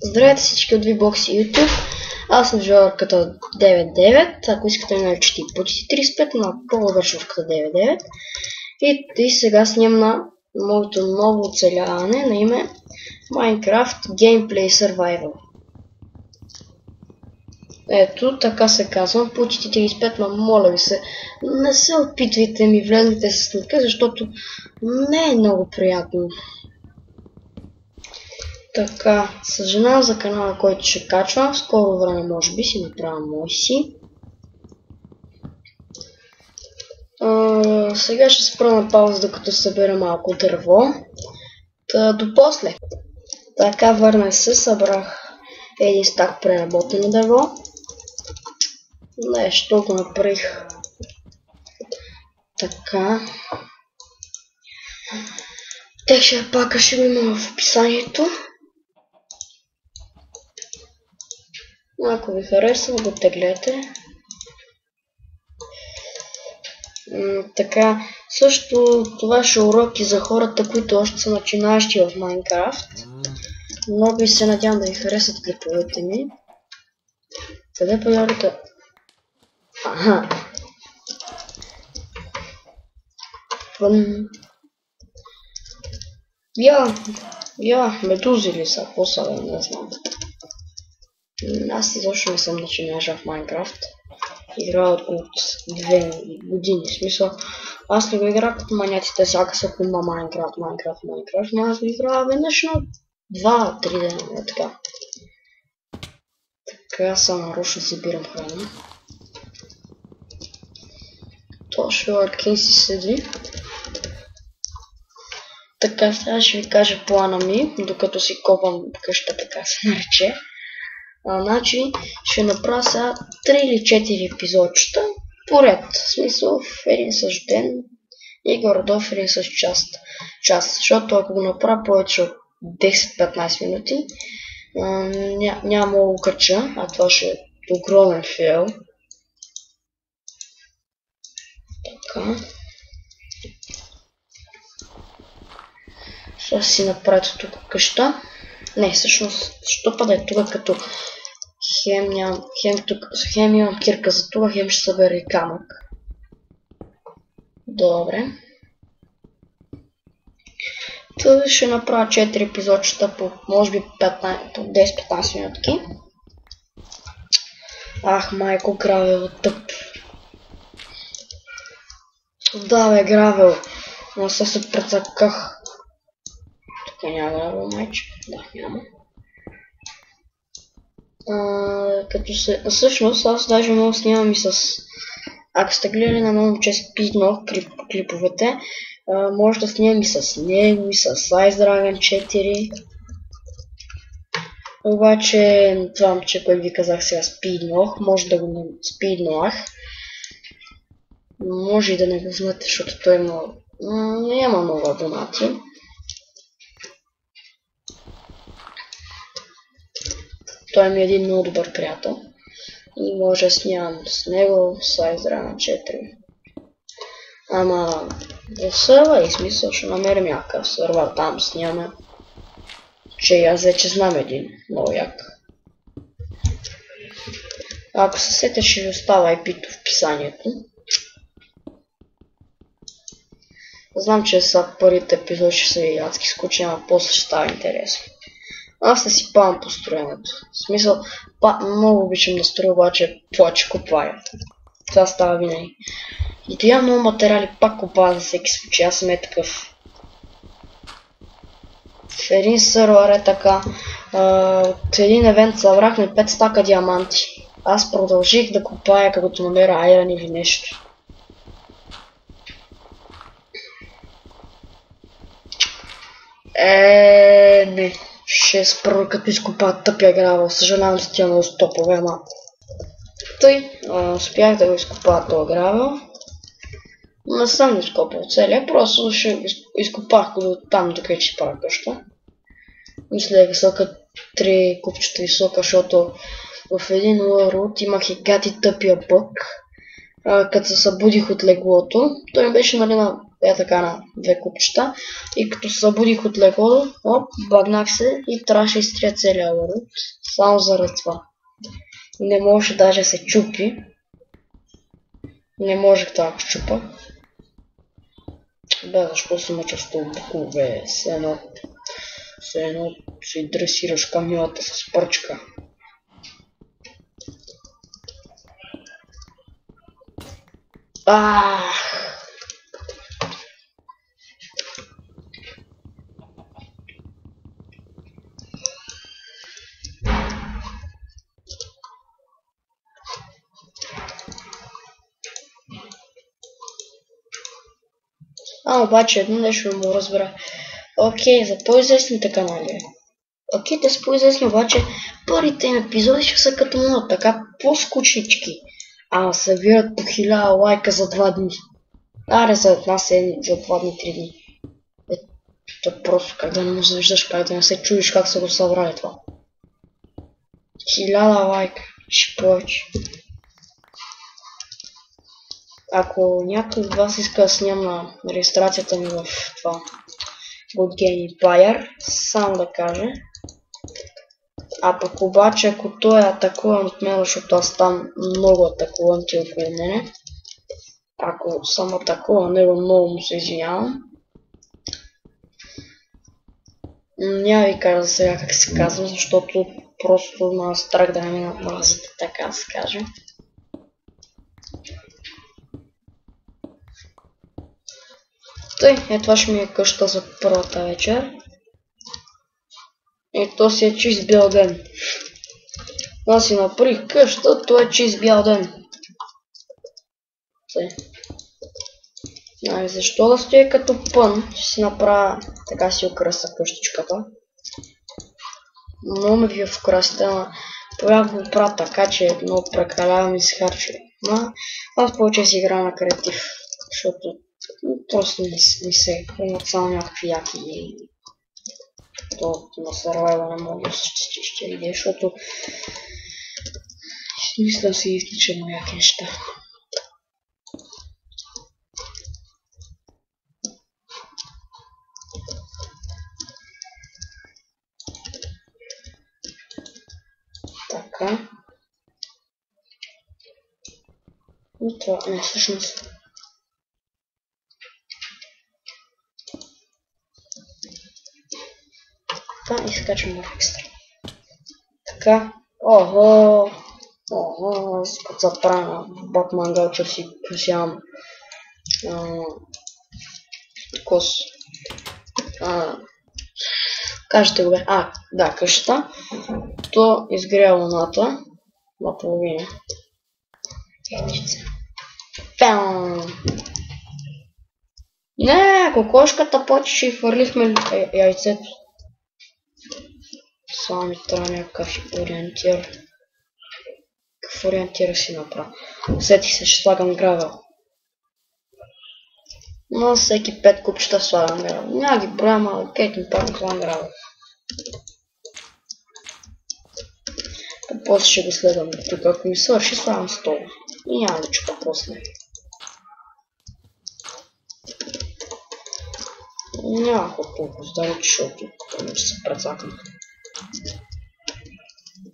Здравейте всички от VBox и YouTube. Аз съм Жорката 99. Ако искате да наречете почти 35, но по-вършовката 99. И сега снимам на моето ново оцеляване на име Minecraft Gameplay Survival. Ето, така се казвам, почти 35, но моля ви се, не се опитвайте ми влезете с снимка, защото не е много приятно. Така, съжалявам за канала, който ще качвам. В скоро време може би си направя мой си. Сега ще спра на пауза, докато събера малко дърво. До после. Така, върнах се, събрах един стак преработено дърво. Нещо го направих. Така. Текстчър пака ще го има в описанието. Ако ви харесва, го теглете. Така, също това ще е уроки за хората, които още са начинаещи в Minecraft. Много ви се надявам да ви харесат клиповете ми. Къде появите? Аха. Медузи ли са? Какво са? Не знам. Аз изобщо не съм начинаещ в Minecraft. Играя от 2 години. В смисъл, аз не го играя като маняците, всяка секунда Minecraft. Но аз го играя веднъж на 2-3 дена. Така. Така съм нарочно събирам храна. То Шуаркин си седи. Така, сега ще ви кажа плана ми, докато си копам къща, така се нарече. Значи, ще направя сега 3 или 4 епизодчета поред. В смисъл, в един същ ден и горе-долу в един същ час. Защото ако го направя повече от 10-15 минути, няма да го кача, а това ще е огромен фейл. Така. Ще си направя тук къща. Не, всъщност, що па да е тук, като хем имам кирка за това, хем ще събера и камък. Добре. Тук ще направя 4 епизодчета по може би 10-15 минутки. Ах, майко, гравел, тъп. Да, бе, гравел. Но се прецаках. Тук няма гравел, майче. Да, няма. Всъщност, аз даже много снимам и с... Ако сте гледали на много често Speednog клиповете, може да снимам и с него, и с Ice Dragon 4. Обаче, това момче, който ви казах сега Speednog, може да го Speednog. Може и да не го знаете, защото той няма много абонати. Той ми е един много добър приятел. И може да снимам с него с Ice Dragon 4. Ама в сърва и смисъл ще намерим някакъв сървър там снимаме. Че аз вече знам един много як. Ако се сете, ще ви остава IP-то в описанието. Знам, че са първите епизоди ще са адски скучни, ама после ще става интересно. Аз не си павам построенето. В смисъл, много обичам да строя, обаче плаче копая. Това става винаги. И трябва много материали, пак копая за всеки случай. Аз съм такъв. В един сървър е така. От един евент събрахме 5 стака диаманти. Аз продължих да копая, като намеря айрон или нещо. Не. Ще спра като изкопа тъпия гравел. Съжалявам за тия много стопове, ама... Тъй, успях да го изкопа този гравел. Не съм изкопал целия, просто ще изкопах го там, докъде ще правя къща. Мисля да са 3 купчета висока, защото в един world имах и гати тъпия бък. Като се събудих от леглото, той ми беше нали на Е така на две купчета. И като се събудих от леглото, багнах се и трябваше да изтрия целия ларут. Само заради това. Не можеше даже да се чупи. Не можех да го щупа. Бе, защо се мъча с това букове? Все едно си дресираш камилата с пръчка. Обаче едно нещо не му разбра. Окей, за по-известните канали. Окей, те са по-известни, обаче първите им епизоди ще са като много така по-скучнички. Ама събират по 1000 лайка за 2 дни. Аре, за една седмица, за 2 дни, 3 дни. Ето просто как да не му завиждаш, как да не се чудиш как са го събрали това. 1000 лайка, ще повече. Ако някой от вас иска да снимам регистрацията ми в това Good Game Empire, само да кажа. А пък обаче, ако той е атакуван от мен, защото аз там много атакувам ти около мене. Ако съм атакуван, него много му се извинявам. Няма ви кажа за сега как се казва, защото просто ма страх да не ме намразите, така да се каже. Тъй, това ще ми е къща за първата вечер. И то си е чист бял ден. Аз си направих къща, то е чист бял ден. Тъй. Защо да стоя като пън? Ще си направя, така си украса къщичката. Много ме ви вкрасите, ама понякога го правя така, че много прекалявам и се харчи. Аз повече си игра на креатив, защото просто не се имат само някакви яки и то на сървайва не мога да осъществи ще идея, защото мисля си изличам яки неща. Така. И това не всъщност. Така, и скачам в екстра. Така. Ого, спът заправя Батман Галчер си посявам кос. Кажете го бе. Да, къщата. То изгря луната наполовина. Не, кокошката почеше и фърлихме яйцето. Само ми трябва някакъв ориентир. Какъв ориентир си направя? Сетих се, ще слагам гравел. Но всеки 5 купчета слагам гравел. Няма ги броя, ама кейт ми пак слагам гравел. После ще го следвам тук, ако ми свърши, слагам стол. И няма да чупа после. Няма толкова здалеч, защото не ще се прецакам.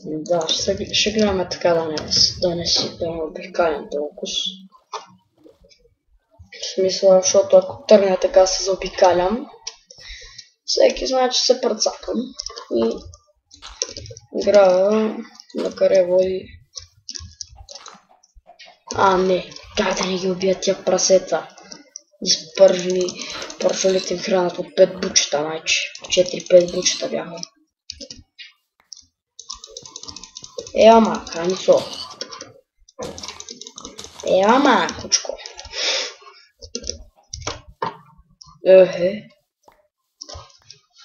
Да, ще гледаме така да не си обикалям толкова. В смисъл, защото ако тръгне така се заобикалям, всеки знае, че се прецакам. И грава на къде води. Не, как да не ги убият тия прасета? Изпържени паршолите им хранят от 5 бучета, майче. 4-5 бучета бяха. Ама, храницо. Ама, кучко.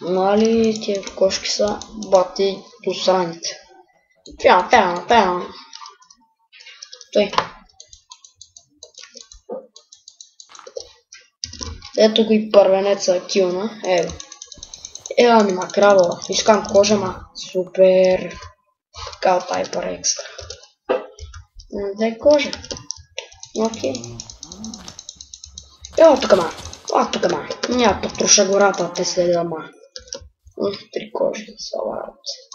Мали тия кошки са бати досраните. Пян. Той. Ето го и първенеца килна. Ева ми макрава. Искам кожа, ма. Супер. Така тайпър екстра. Дай кожа. Окей. Ева тук, ма. тук ма. Няма потруша гората, те следва ма. Три кожи, слава работа.